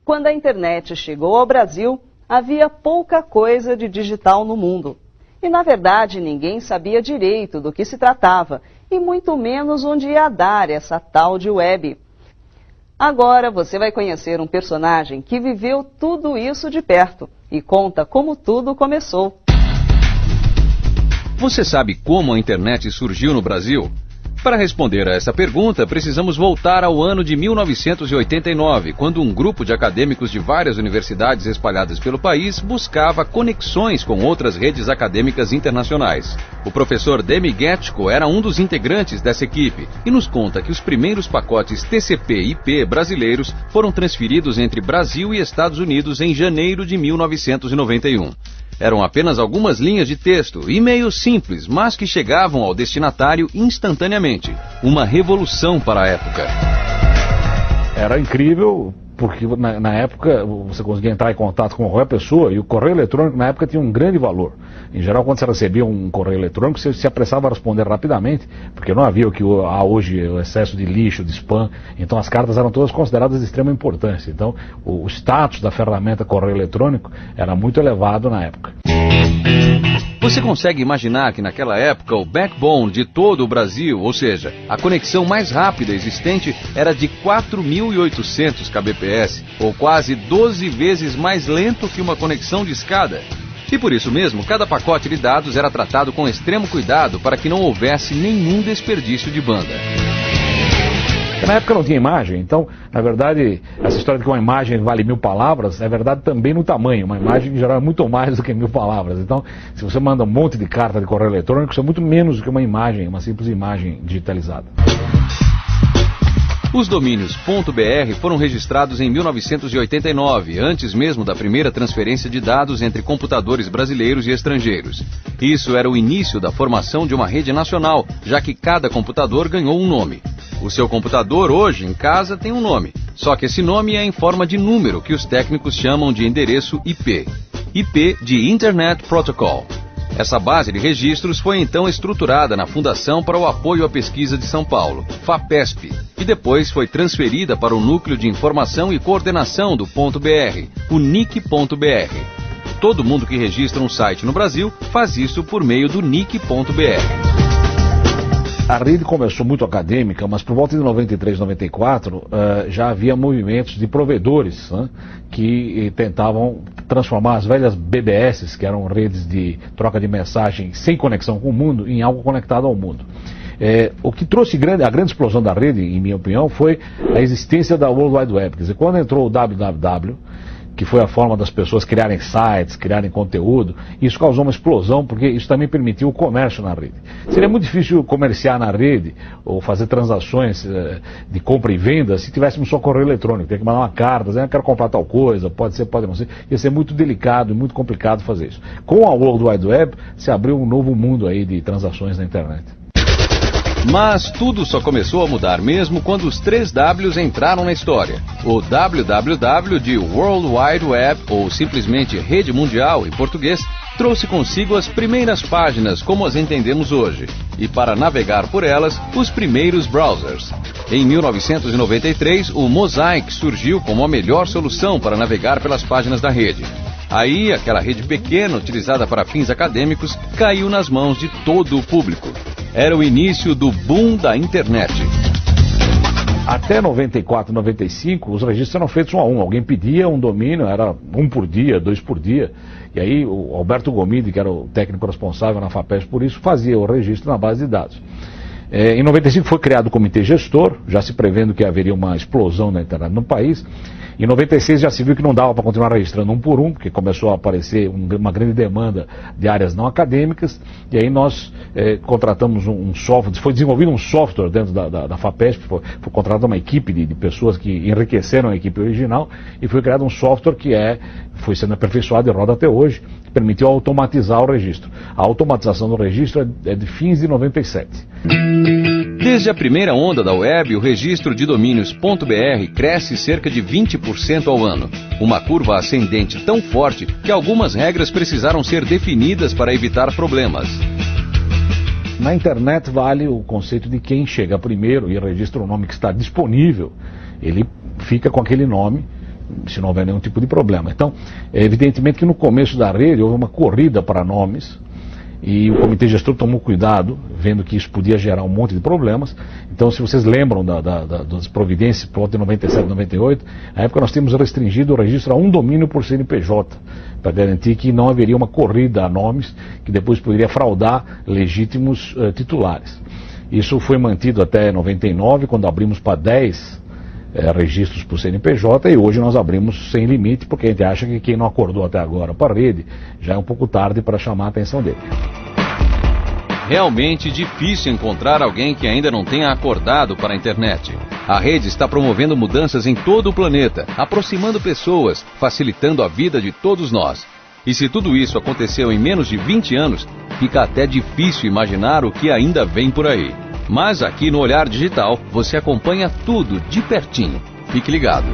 Quando a internet chegou ao Brasil, havia pouca coisa de digital no mundo. E, na verdade, ninguém sabia direito do que se tratava, e muito menos onde ia dar essa tal de web. Agora você vai conhecer um personagem que viveu tudo isso de perto e conta como tudo começou. Você sabe como a internet surgiu no Brasil? Para responder a essa pergunta, precisamos voltar ao ano de 1989, quando um grupo de acadêmicos de várias universidades espalhadas pelo país buscava conexões com outras redes acadêmicas internacionais. O professor Demi Getchko era um dos integrantes dessa equipe e nos conta que os primeiros pacotes TCP/IP brasileiros foram transferidos entre Brasil e Estados Unidos em janeiro de 1991. Eram apenas algumas linhas de texto, e-mails simples, mas que chegavam ao destinatário instantaneamente. Uma revolução para a época. Era incrível, porque na época você conseguia entrar em contato com qualquer pessoa e o correio eletrônico na época tinha um grande valor. Em geral, quando você recebia um correio eletrônico, você se apressava a responder rapidamente, porque não havia o que há hoje, o excesso de lixo, de spam. Então as cartas eram todas consideradas de extrema importância. Então o status da ferramenta correio eletrônico era muito elevado na época. Você consegue imaginar que naquela época o backbone de todo o Brasil, ou seja, a conexão mais rápida existente, era de 4.800 kbps, ou quase 12 vezes mais lento que uma conexão de escada. E por isso mesmo, cada pacote de dados era tratado com extremo cuidado para que não houvesse nenhum desperdício de banda. Na época não tinha imagem, então, na verdade, essa história de que uma imagem vale 1000 palavras, é verdade também no tamanho. Uma imagem, em geral, é muito mais do que 1000 palavras. Então, se você manda um monte de carta de correio eletrônico, isso é muito menos do que uma imagem, uma simples imagem digitalizada. Os domínios .br foram registrados em 1989, antes mesmo da primeira transferência de dados entre computadores brasileiros e estrangeiros. Isso era o início da formação de uma rede nacional, já que cada computador ganhou um nome. O seu computador hoje em casa tem um nome, só que esse nome é em forma de número que os técnicos chamam de endereço IP. IP de Internet Protocol. Essa base de registros foi então estruturada na Fundação para o Apoio à Pesquisa de São Paulo, FAPESP, e depois foi transferida para o Núcleo de Informação e Coordenação do .br, o NIC.br. Todo mundo que registra um site no Brasil faz isso por meio do NIC.br. A rede começou muito acadêmica, mas por volta de 93, 94, já havia movimentos de provedores, né, que tentavam transformar as velhas BBS, que eram redes de troca de mensagem sem conexão com o mundo, em algo conectado ao mundo. O que trouxe a grande explosão da rede, em minha opinião, foi a existência da World Wide Web. Quer dizer, quando entrou o www, que foi a forma das pessoas criarem sites, criarem conteúdo, isso causou uma explosão, porque isso também permitiu o comércio na rede. Seria muito difícil comerciar na rede, ou fazer transações de compra e venda, se tivéssemos só correio eletrônico. Tem que mandar uma carta, dizendo, quero comprar tal coisa, pode ser, pode não ser. Ia ser muito delicado e muito complicado fazer isso. Com a World Wide Web, se abriu um novo mundo aí de transações na internet. Mas tudo só começou a mudar mesmo quando os 3 Ws entraram na história. O www de World Wide Web, ou simplesmente Rede Mundial em português, trouxe consigo as primeiras páginas como as entendemos hoje, e para navegar por elas, os primeiros browsers. Em 1993, o Mosaic surgiu como a melhor solução para navegar pelas páginas da rede. Aí, aquela rede pequena, utilizada para fins acadêmicos, caiu nas mãos de todo o público. Era o início do boom da internet. Até 94, 95, os registros eram feitos um a um. Alguém pedia um domínio, era 1 por dia, 2 por dia. E aí o Alberto Gomide, que era o técnico responsável na FAPESP por isso, fazia o registro na base de dados. Em 95 foi criado o comitê gestor, já se prevendo que haveria uma explosão da internet no país. Em 96 já se viu que não dava para continuar registrando 1 por 1, porque começou a aparecer uma grande demanda de áreas não acadêmicas, e aí nós contratamos um software, foi desenvolvido um software dentro da FAPESP, foi contratada uma equipe de pessoas que enriqueceram a equipe original, e foi criado um software que foi sendo aperfeiçoado e roda até hoje, que permitiu automatizar o registro. A automatização do registro é de fins de 97. Desde a primeira onda da web, o registro de domínios .br cresce cerca de 20% ao ano. Uma curva ascendente tão forte que algumas regras precisaram ser definidas para evitar problemas. Na internet vale o conceito de quem chega primeiro e registra o nome que está disponível, ele fica com aquele nome se não houver nenhum tipo de problema. Então, é evidentemente que no começo da rede houve uma corrida para nomes, e o comitê gestor tomou cuidado, vendo que isso podia gerar um monte de problemas. Então, se vocês lembram das providências por volta de 97, 98, na época nós tínhamos restringido o registro a um domínio por CNPJ, para garantir que não haveria uma corrida a nomes, que depois poderia fraudar legítimos titulares. Isso foi mantido até 99, quando abrimos para 10 registros por CNPJ, e hoje nós abrimos sem limite, porque a gente acha que quem não acordou até agora para a rede, já é um pouco tarde para chamar a atenção dele. Realmente difícil encontrar alguém que ainda não tenha acordado para a internet. A rede está promovendo mudanças em todo o planeta, aproximando pessoas, facilitando a vida de todos nós. E se tudo isso aconteceu em menos de 20 anos, fica até difícil imaginar o que ainda vem por aí. Mas aqui no Olhar Digital, você acompanha tudo de pertinho. Fique ligado.